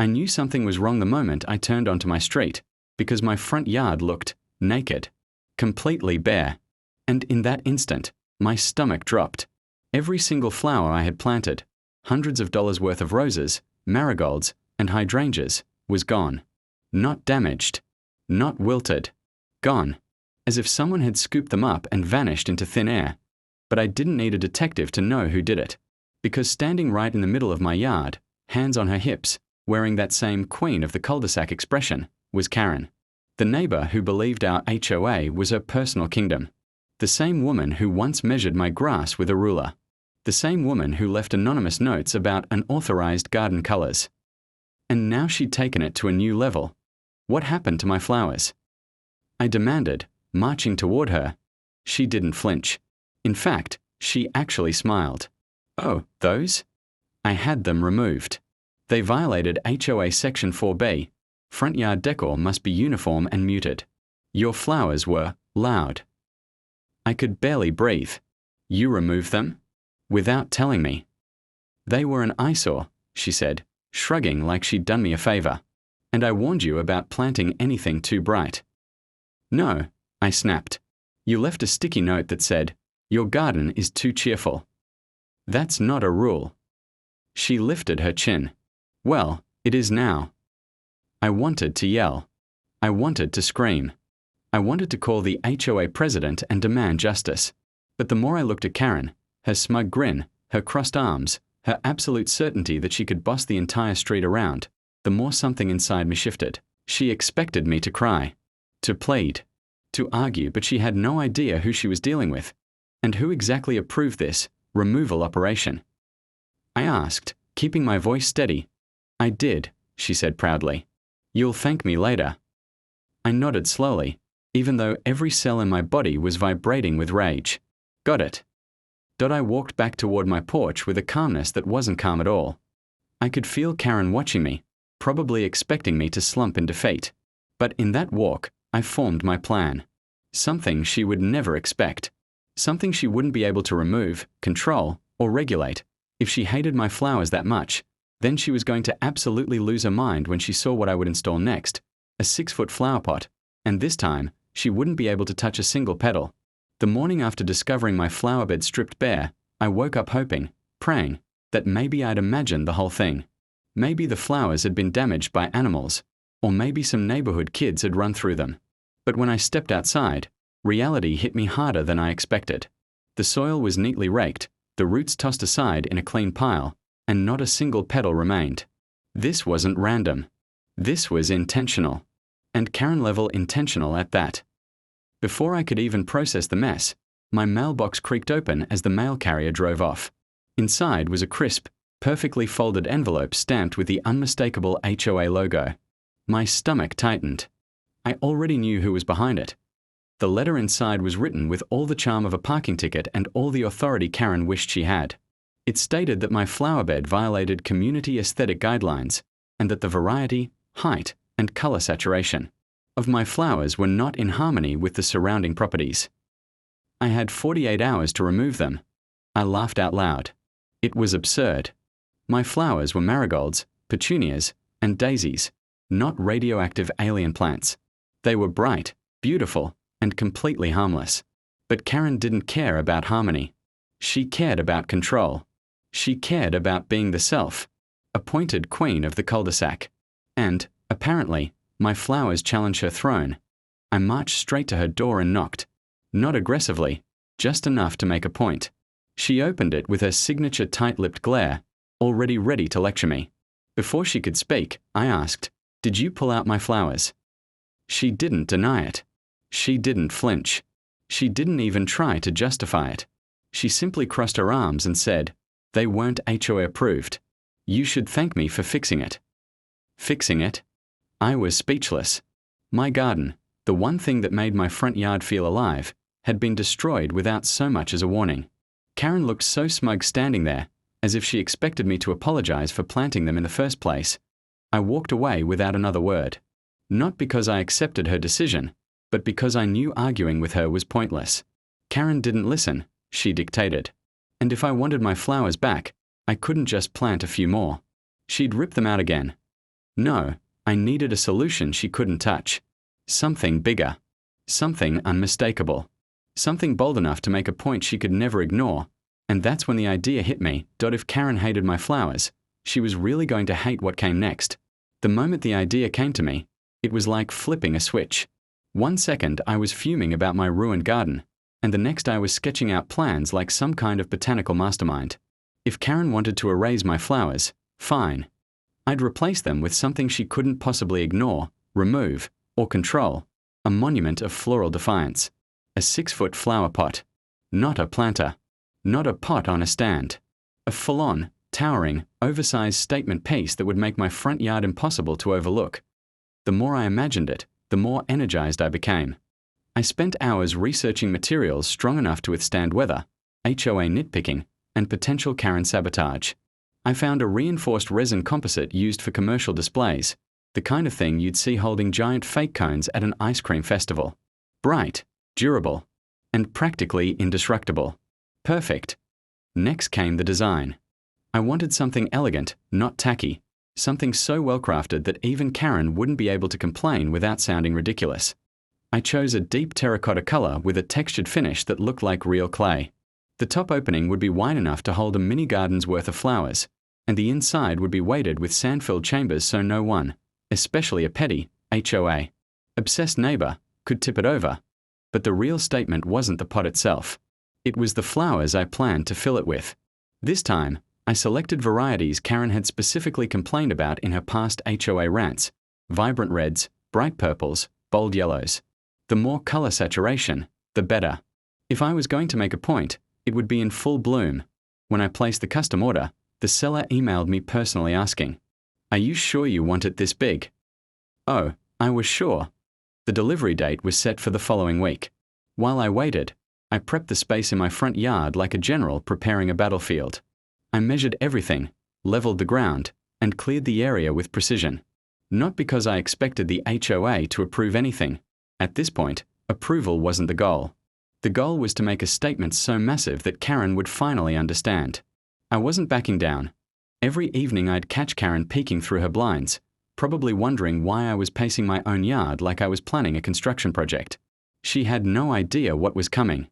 I knew something was wrong the moment I turned onto my street, because my front yard looked naked, completely bare. And in that instant, my stomach dropped. Every single flower I had planted, hundreds of dollars worth of roses, marigolds, and hydrangeas, was gone. Not damaged. Not wilted. Gone. As if someone had scooped them up and vanished into thin air. But I didn't need a detective to know who did it. Because standing right in the middle of my yard, hands on her hips, wearing that same queen of the cul-de-sac expression, was Karen. The neighbor who believed our HOA was her personal kingdom. The same woman who once measured my grass with a ruler. The same woman who left anonymous notes about unauthorized garden colors. And now she'd taken it to a new level. What happened to my flowers? I demanded, marching toward her. She didn't flinch. In fact, she actually smiled. Oh, those? I had them removed. They violated HOA Section 4B. Front yard decor must be uniform and muted. Your flowers were loud. I could barely breathe. You removed them? Without telling me. They were an eyesore, she said, shrugging like she'd done me a favor. And I warned you about planting anything too bright. No, I snapped. You left a sticky note that said, your garden is too cheerful. That's not a rule. She lifted her chin. Well, it is now. I wanted to yell. I wanted to scream. I wanted to call the HOA president and demand justice. But the more I looked at Karen, her smug grin, her crossed arms, her absolute certainty that she could boss the entire street around, the more something inside me shifted. She expected me to cry, to plead, to argue, but she had no idea who she was dealing with, and who exactly approved this removal operation. I asked, keeping my voice steady. I did, she said proudly. You'll thank me later. I nodded slowly, even though every cell in my body was vibrating with rage. Got it. I walked back toward my porch with a calmness that wasn't calm at all. I could feel Karen watching me, probably expecting me to slump in defeat. But in that walk, I formed my plan. Something she would never expect. Something she wouldn't be able to remove, control, or regulate. If she hated my flowers that much, then she was going to absolutely lose her mind when she saw what I would install next, a 6-foot flower pot, and this time, she wouldn't be able to touch a single petal. The morning after discovering my flower bed stripped bare, I woke up hoping, praying, that maybe I'd imagined the whole thing. Maybe the flowers had been damaged by animals, or maybe some neighborhood kids had run through them. But when I stepped outside, reality hit me harder than I expected. The soil was neatly raked, the roots tossed aside in a clean pile, and not a single petal remained. This wasn't random. This was intentional. And Karen-level intentional at that. Before I could even process the mess, my mailbox creaked open as the mail carrier drove off. Inside was a crisp, perfectly folded envelope stamped with the unmistakable HOA logo. My stomach tightened. I already knew who was behind it. The letter inside was written with all the charm of a parking ticket and all the authority Karen wished she had. It stated that my flower bed violated community aesthetic guidelines, and that the variety, height, and color saturation of my flowers were not in harmony with the surrounding properties. I had 48 hours to remove them. I laughed out loud. It was absurd. My flowers were marigolds, petunias, and daisies, not radioactive alien plants. They were bright, beautiful, and completely harmless. But Karen didn't care about harmony. She cared about control. She cared about being the self-appointed queen of the cul-de-sac. And, apparently, my flowers challenged her throne. I marched straight to her door and knocked. Not aggressively, just enough to make a point. She opened it with her signature tight-lipped glare, already ready to lecture me. Before she could speak, I asked, "Did you pull out my flowers?" She didn't deny it. She didn't flinch. She didn't even try to justify it. She simply crossed her arms and said, "They weren't HOA approved. You should thank me for fixing it." Fixing it? I was speechless. My garden, the one thing that made my front yard feel alive, had been destroyed without so much as a warning. Karen looked so smug standing there, as if she expected me to apologize for planting them in the first place. I walked away without another word. Not because I accepted her decision, but because I knew arguing with her was pointless. Karen didn't listen, she dictated. And if I wanted my flowers back, I couldn't just plant a few more. She'd rip them out again. No, I needed a solution she couldn't touch. Something bigger. Something unmistakable. Something bold enough to make a point she could never ignore. And that's when the idea hit me. If Karen hated my flowers, she was really going to hate what came next. The moment the idea came to me, it was like flipping a switch. 1 second I was fuming about my ruined garden, and the next I was sketching out plans like some kind of botanical mastermind. If Karen wanted to erase my flowers, fine. I'd replace them with something she couldn't possibly ignore, remove, or control. A monument of floral defiance. A 6-foot flower pot. Not a planter. Not a pot on a stand. A full-on, towering, oversized statement piece that would make my front yard impossible to overlook. The more I imagined it, the more energized I became. I spent hours researching materials strong enough to withstand weather, HOA nitpicking, and potential Karen sabotage. I found a reinforced resin composite used for commercial displays, the kind of thing you'd see holding giant fake cones at an ice cream festival. Bright, durable, and practically indestructible. Perfect. Next came the design. I wanted something elegant, not tacky, something so well-crafted that even Karen wouldn't be able to complain without sounding ridiculous. I chose a deep terracotta color with a textured finish that looked like real clay. The top opening would be wide enough to hold a mini garden's worth of flowers, and the inside would be weighted with sand-filled chambers so no one, especially a petty, HOA, obsessed neighbor, could tip it over. But the real statement wasn't the pot itself. It was the flowers I planned to fill it with. This time, I selected varieties Karen had specifically complained about in her past HOA rants: vibrant reds, bright purples, bold yellows. The more color saturation, the better. If I was going to make a point, it would be in full bloom. When I placed the custom order, the seller emailed me personally asking, "Are you sure you want it this big?" Oh, I was sure. The delivery date was set for the following week. While I waited, I prepped the space in my front yard like a general preparing a battlefield. I measured everything, leveled the ground, and cleared the area with precision. Not because I expected the HOA to approve anything. At this point, approval wasn't the goal. The goal was to make a statement so massive that Karen would finally understand. I wasn't backing down. Every evening I'd catch Karen peeking through her blinds, probably wondering why I was pacing my own yard like I was planning a construction project. She had no idea what was coming.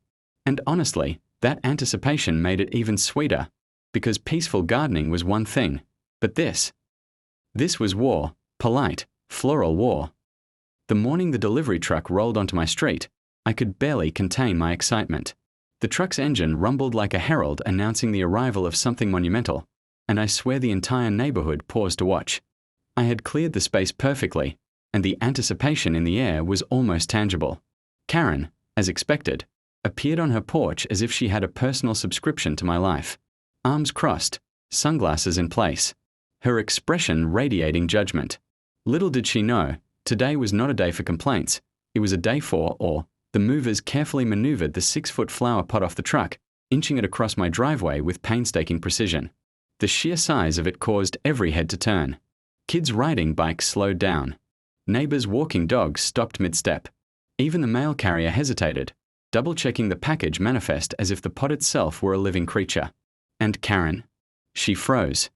And honestly, that anticipation made it even sweeter, because peaceful gardening was one thing, but this was war, polite, floral war. The morning the delivery truck rolled onto my street, I could barely contain my excitement. The truck's engine rumbled like a herald announcing the arrival of something monumental, and I swear the entire neighborhood paused to watch. I had cleared the space perfectly, and the anticipation in the air was almost tangible. Karen, as expected, appeared on her porch as if she had a personal subscription to my life. Arms crossed, sunglasses in place, her expression radiating judgment. Little did she know, today was not a day for complaints. It was a day for the movers carefully maneuvered the 6-foot flower pot off the truck, inching it across my driveway with painstaking precision. The sheer size of it caused every head to turn. Kids riding bikes slowed down. Neighbors walking dogs stopped mid-step. Even the mail carrier hesitated, double-checking the package manifest as if the pot itself were a living creature. And Karen? She froze.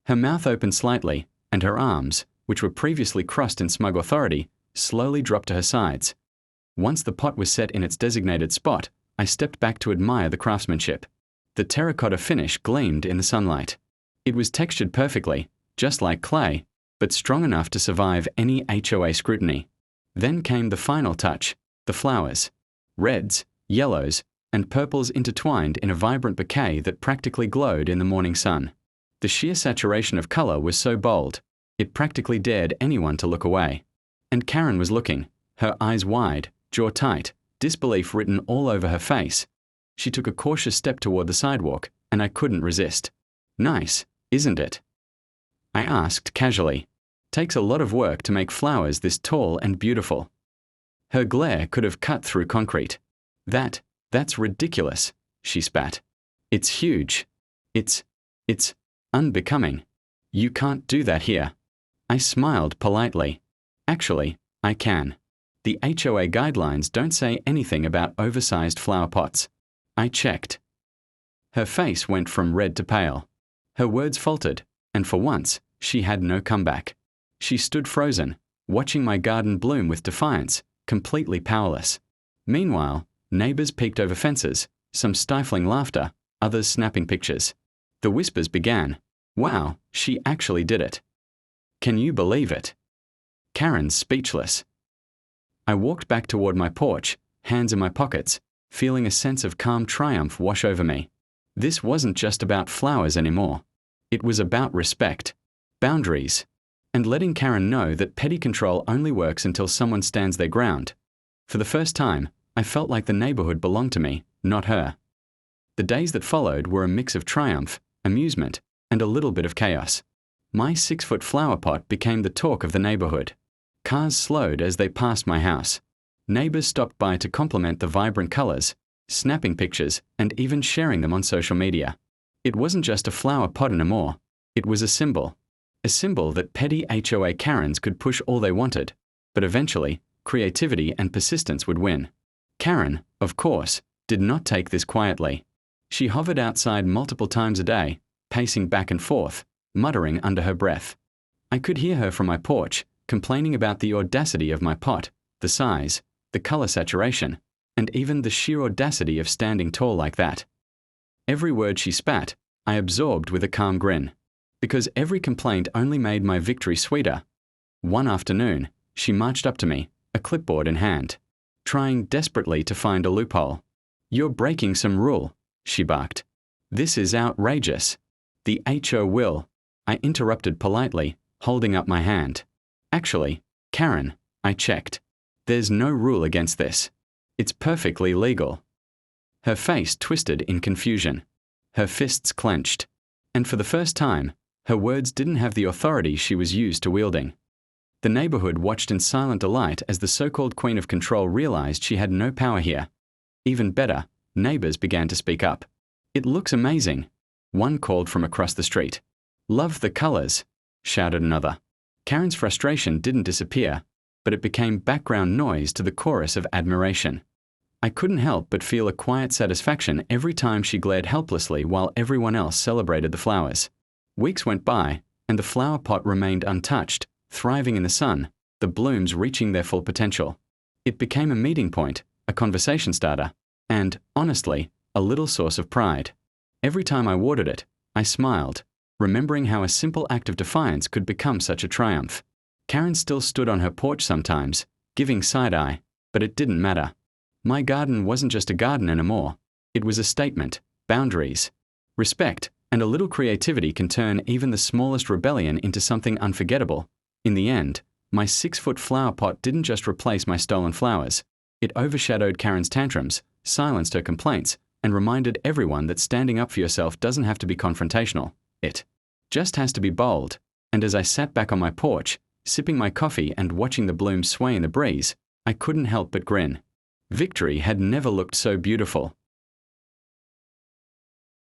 Her mouth opened slightly, and her arms, which were previously crossed in smug authority, slowly dropped to her sides. Once the pot was set in its designated spot, I stepped back to admire the craftsmanship. The terracotta finish gleamed in the sunlight. It was textured perfectly, just like clay, but strong enough to survive any HOA scrutiny. Then came the final touch, the flowers. Reds, yellows, and purples intertwined in a vibrant bouquet that practically glowed in the morning sun. The sheer saturation of color was so bold, it practically dared anyone to look away. And Karen was looking, her eyes wide, jaw tight, disbelief written all over her face. She took a cautious step toward the sidewalk, and I couldn't resist. "Nice, isn't it?" I asked casually. "Takes a lot of work to make flowers this tall and beautiful." Her glare could have cut through concrete. That's ridiculous," she spat. "It's huge. It's unbecoming. You can't do that here." I smiled politely. "Actually, I can. The HOA guidelines don't say anything about oversized flower pots." I checked. Her face went from red to pale. Her words faltered, and for once, she had no comeback. She stood frozen, watching my garden bloom with defiance, completely powerless. Meanwhile, neighbors peeked over fences, some stifling laughter, others snapping pictures. The whispers began. Wow, she actually did it. Can you believe it? Karen's speechless. I walked back toward my porch, hands in my pockets, feeling a sense of calm triumph wash over me. This wasn't just about flowers anymore. It was about respect, boundaries, and letting Karen know that petty control only works until someone stands their ground. For the first time, I felt like the neighborhood belonged to me, not her. The days that followed were a mix of triumph, amusement, and a little bit of chaos. My 6-foot flower pot became the talk of the neighborhood. Cars slowed as they passed my house. Neighbors stopped by to compliment the vibrant colors, snapping pictures, and even sharing them on social media. It wasn't just a flower pot anymore. It was a symbol. A symbol that petty HOA Karens could push all they wanted, but eventually, creativity and persistence would win. Karen, of course, did not take this quietly. She hovered outside multiple times a day, pacing back and forth, muttering under her breath. I could hear her from my porch, complaining about the audacity of my pot, the size, the color saturation, and even the sheer audacity of standing tall like that. Every word she spat, I absorbed with a calm grin, because every complaint only made my victory sweeter. One afternoon, she marched up to me, a clipboard in hand, trying desperately to find a loophole. "You're breaking some rule," she barked. "This is outrageous." "The HO will," I interrupted politely, holding up my hand. "Actually, Karen," I checked. "There's no rule against this. It's perfectly legal." Her face twisted in confusion. Her fists clenched. And for the first time, her words didn't have the authority she was used to wielding. The neighborhood watched in silent delight as the so-called queen of control realized she had no power here. Even better, neighbors began to speak up. "It looks amazing," one called from across the street. "Love the colors," shouted another. Karen's frustration didn't disappear, but it became background noise to the chorus of admiration. I couldn't help but feel a quiet satisfaction every time she glared helplessly while everyone else celebrated the flowers. Weeks went by, and the flower pot remained untouched, thriving in the sun, the blooms reaching their full potential. It became a meeting point, a conversation starter, and, honestly, a little source of pride. Every time I watered it, I smiled, remembering how a simple act of defiance could become such a triumph. Karen still stood on her porch sometimes, giving side-eye, but it didn't matter. My garden wasn't just a garden anymore. It was a statement, boundaries, respect, and a little creativity can turn even the smallest rebellion into something unforgettable. In the end, my 6-foot flower pot didn't just replace my stolen flowers. It overshadowed Karen's tantrums, silenced her complaints, and reminded everyone that standing up for yourself doesn't have to be confrontational. It just has to be bold. And as I sat back on my porch, sipping my coffee and watching the blooms sway in the breeze, I couldn't help but grin. Victory had never looked so beautiful.